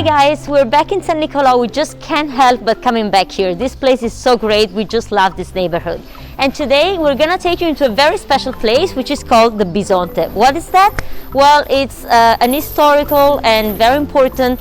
guys, we're back in San Niccolò. We just can't help but coming back here. This place is so great. We just love this neighborhood. And today we're gonna take you into a very special place which is called the Bisonte. What is that? Well, it's an historical and very important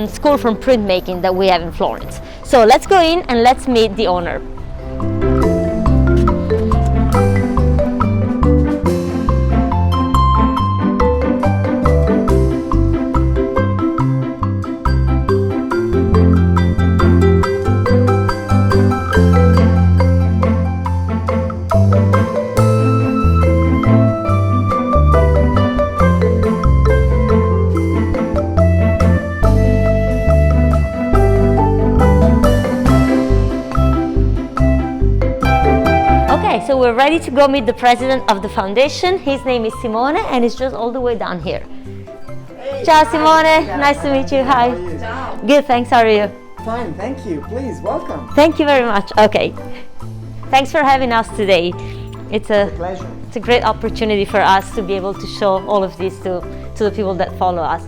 school from printmaking that we have in Florence. So let's go in and let's meet the owner. So we're ready to go meet the president of the foundation. His name is Simone and he's just all the way down here. Hey, ciao Simone, nice to meet you. Hi. How are you? Ciao. Good, thanks. How are you? Fine, thank you. Please, welcome. Thank you very much. Okay. Thanks for having us today. It's a pleasure. It's a great opportunity for us to be able to show all of this to the people that follow us.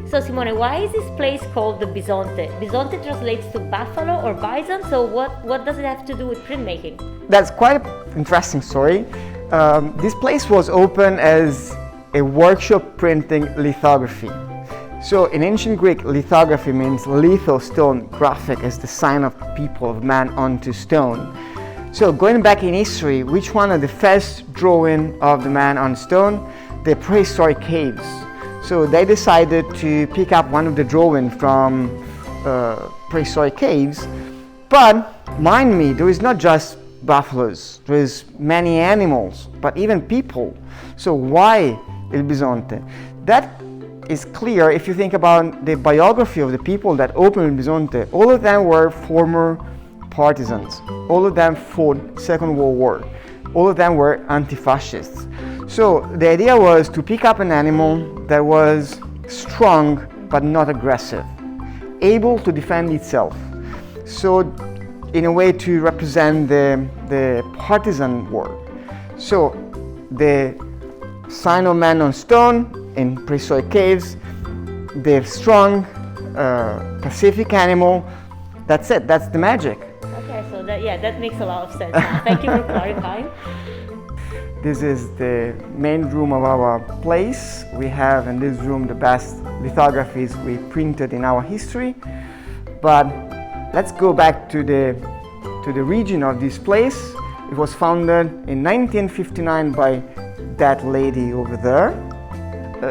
So Simone, why is this place called the Bisonte? Bisonte translates to buffalo or bison, so what does it have to do with printmaking? That's quite an interesting story. This place was open as a workshop printing lithography. So in ancient Greek, lithography means litho, stone, graphic as the sign of people, of man onto stone. So going back in history, which one of the first drawing of the man on stone? The prehistoric caves. So they decided to pick up one of the drawings from prehistoric caves. But mind me, there is not just buffaloes, there is many animals, but even people. So why Il Bisonte? That is clear if you think about the biography of the people that opened Il Bisonte. All of them were former partisans. All of them fought Second World War. All of them were anti-fascists. So the idea was to pick up an animal that was strong but not aggressive, able to defend itself. So in a way to represent the partisan war. So the sign of man on stone in prehistoric caves, the strong Pacific animal, that's it, that's the magic. Okay, so that makes a lot of sense now. Thank you for clarifying. This is the main room of our place. We have in this room the best lithographies we printed in our history. But let's go back to the region of this place. It was founded in 1959 by that lady over there.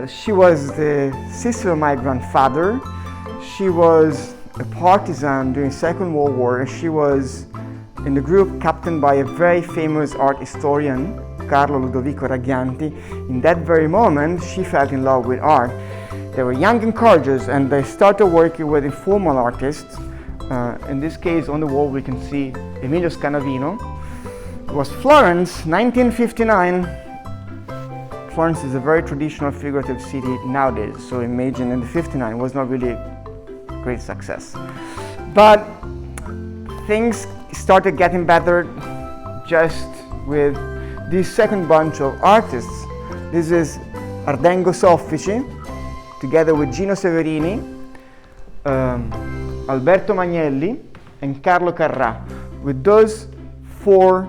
She was the sister of my grandfather. She was a partisan during Second World War, and she was in the group captained by a very famous art historian, Carlo Ludovico Raggianti. In that very moment, she fell in love with art. They were young and courageous, and they started working with informal artists. In this case, on the wall, we can see Emilio Scanavino. It was Florence, 1959. Florence is a very traditional figurative city nowadays, so imagine in the 59 was not really a great success. But things started getting better just with this second bunch of artists. This is Ardengo Soffici, together with Gino Severini, Alberto Magnelli, and Carlo Carrà. With those four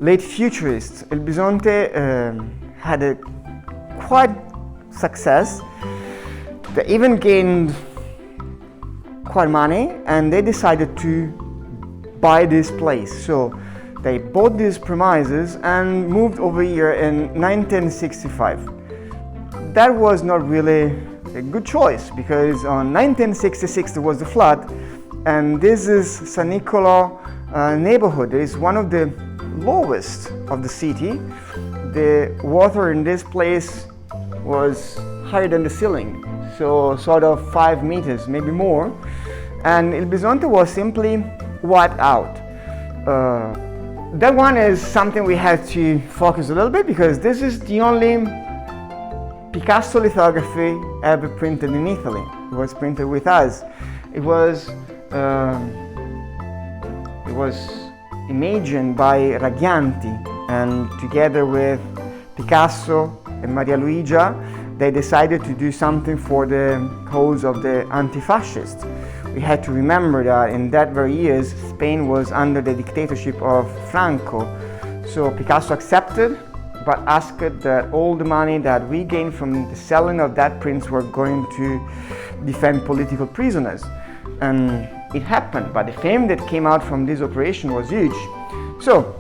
late futurists, Il Bisonte had a quite success. They even gained quite money, and they decided to buy this place. So they bought these premises and moved over here in 1965. That was not really a good choice, because on 1966 there was the flood, and this is San Niccolò neighborhood. It is one of the lowest of the city. The water in this place was higher than the ceiling, so sort of 5 meters, maybe more. And Il Bisonte was simply wiped out. That one is something we have to focus a little bit, because this is the only Picasso lithography ever printed in Italy. It was printed with us. It was imagined by Raggianti, and together with Picasso, and Maria Luigia, they decided to do something for the cause of the anti-fascists. We had to remember that in that very years, Spain was under the dictatorship of Franco. So Picasso accepted, but asked that all the money that we gained from the selling of that prints were going to defend political prisoners. And it happened, but the fame that came out from this operation was huge. So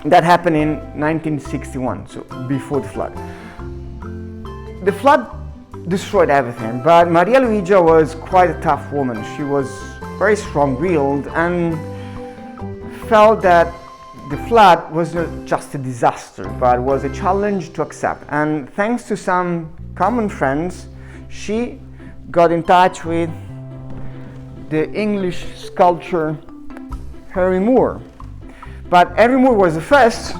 that happened in 1961, so before the flood. The flood destroyed everything, but Maria Luigia was quite a tough woman. She was very strong-willed and felt that the flood was not just a disaster, but was a challenge to accept. And thanks to some common friends, she got in touch with the English sculptor Henry Moore. But Henry Moore was the first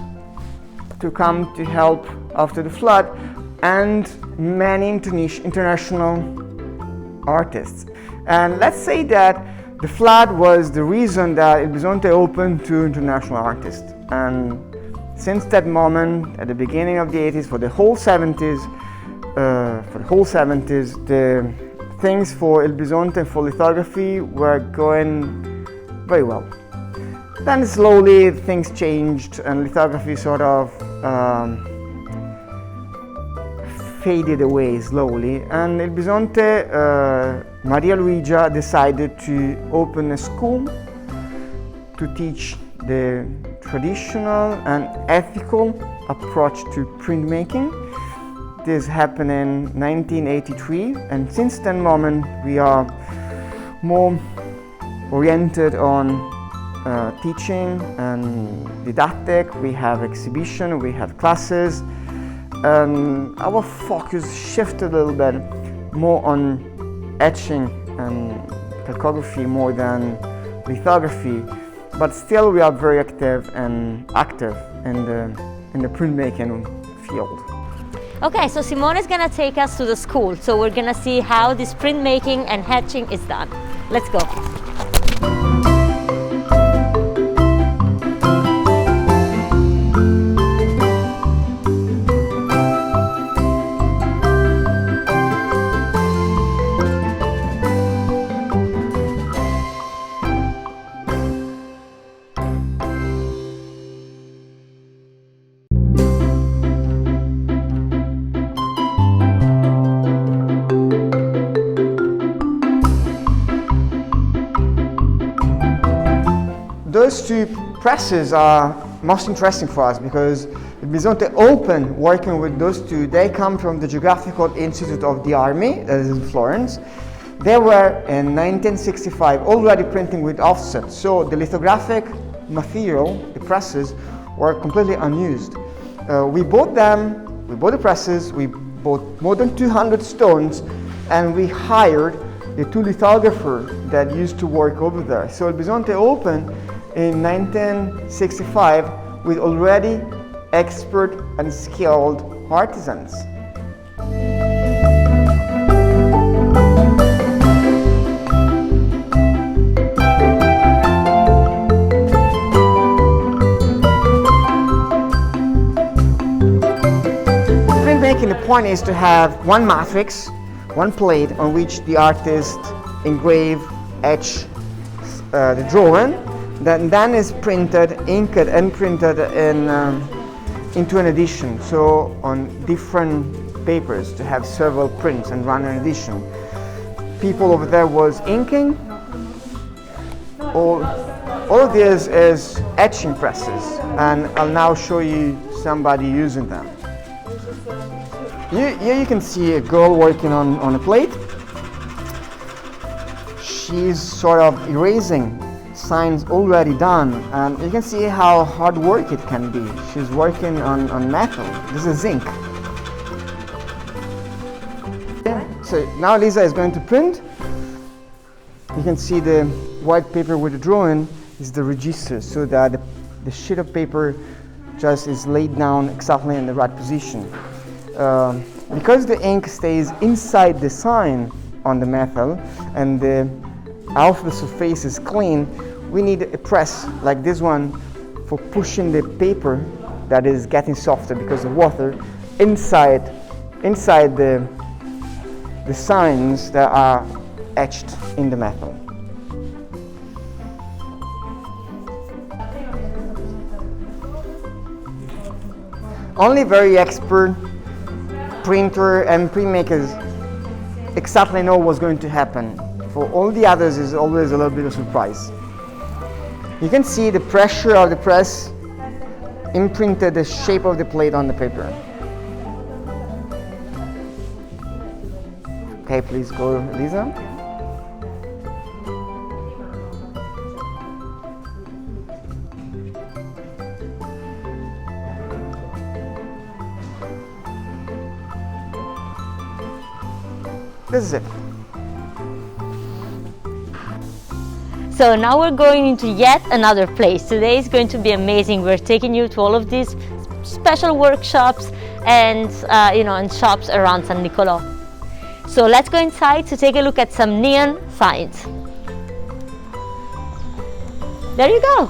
to come to help after the flood, and many international artists. And let's say that the flood was the reason that Il Bisonte opened to international artists. And since that moment, at the beginning of the 80s, for the whole 70s, the things for Il Bisonte and for lithography were going very well. Then slowly things changed and lithography sort of faded away slowly, and Il Bisonte, Maria Luigia decided to open a school to teach the traditional and ethical approach to printmaking. This happened in 1983, and since that moment we are more oriented on teaching and didactic. We have exhibition, we have classes. Our focus shifted a little bit more on etching and calcography more than lithography, but still we are very active in the printmaking field. Okay, so Simone is gonna take us to the school, so we're gonna see how this printmaking and etching is done. Let's go. Those two presses are most interesting for us because Bisonte opened working with those two. They come from the Geographical Institute of the Army, that is in Florence. They were in 1965 already printing with offset, so the lithographic material, the presses, were completely unused. We bought them, we bought the presses, we bought more than 200 stones, and we hired the two lithographers that used to work over there. So Bisonte opened in 1965 with already expert and skilled artisans. Printmaking, the point is to have one matrix, one plate on which the artist engrave, etch the drawing. That then is printed, inked and printed into an edition, so on different papers to have several prints and run an edition. People over there was inking. All of this is etching presses, and I'll now show you somebody using them. Here you can see a girl working on a plate. She's sort of erasing signs already done, and you can see how hard work it can be. She's working on metal. This is zinc. So now Lisa is going to print. You can see the white paper with the drawing is the register, so that the sheet of paper just is laid down exactly in the right position. Because the ink stays inside the sign on the metal and the half the surface is clean, we need a press like this one for pushing the paper that is getting softer because of water inside the signs that are etched in the metal. Only very expert printer and printmakers exactly know what's going to happen. For all the others is always a little bit of surprise. You can see the pressure of the press imprinted the shape of the plate on the paper. Okay, please go, Lisa. This is it. So now we're going into yet another place. Today is going to be amazing. We're taking you to all of these special workshops and and shops around San Niccolò. So let's go inside to take a look at some neon signs. There you go.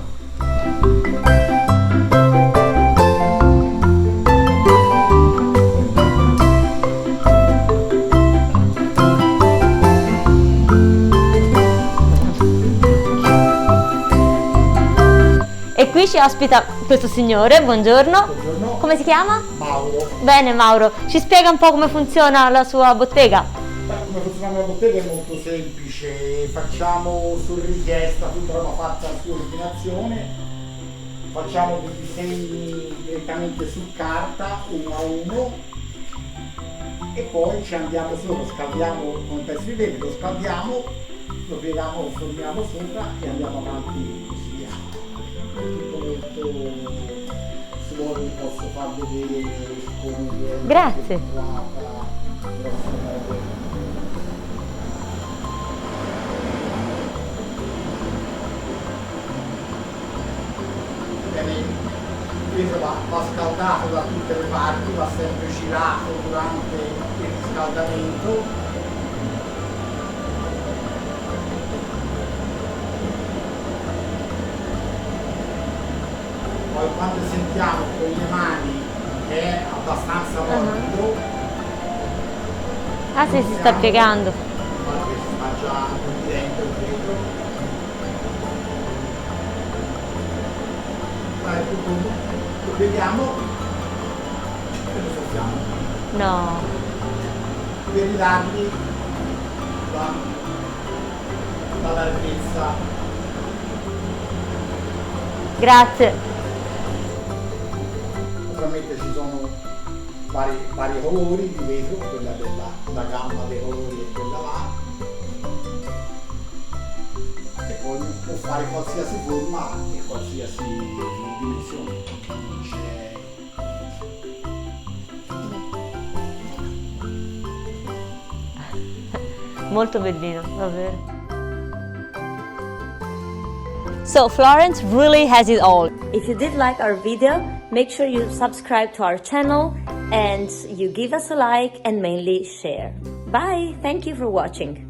E qui ci ospita questo signore, buongiorno. Buongiorno. Come si chiama? Mauro. Bene Mauro, ci spiega un po' come funziona la sua bottega? Come funziona la bottega è molto semplice, facciamo su richiesta tutta roba fatta su ordinazione, facciamo dei disegni direttamente su carta, uno a uno, e poi ci andiamo su, lo scaldiamo come pezzo di vetro, lo scaldiamo, lo pieghiamo, lo formiamo sopra e andiamo avanti così. Tutto molto, se vuole vi posso far vedere come Grazie. Il vetro va scaldato da tutte le parti, va sempre girato durante il riscaldamento. Poi quando sentiamo con le mani che è abbastanza morbido, Ah sì, si sta piegando. guarda che si sta già condividendo il vetro. Lo vediamo e lo soffiamo No. per ridargli la larghezza. Grazie. Naturalmente ci sono vari colori di vetro, quella della gamma dei colori e quella là, e poi può fare qualsiasi forma e qualsiasi dimensione. Non c'è... Molto bellino, davvero. So Florence really has it all. If you did like our video, make sure you subscribe to our channel and you give us a like and mainly share. Bye! Thank you for watching.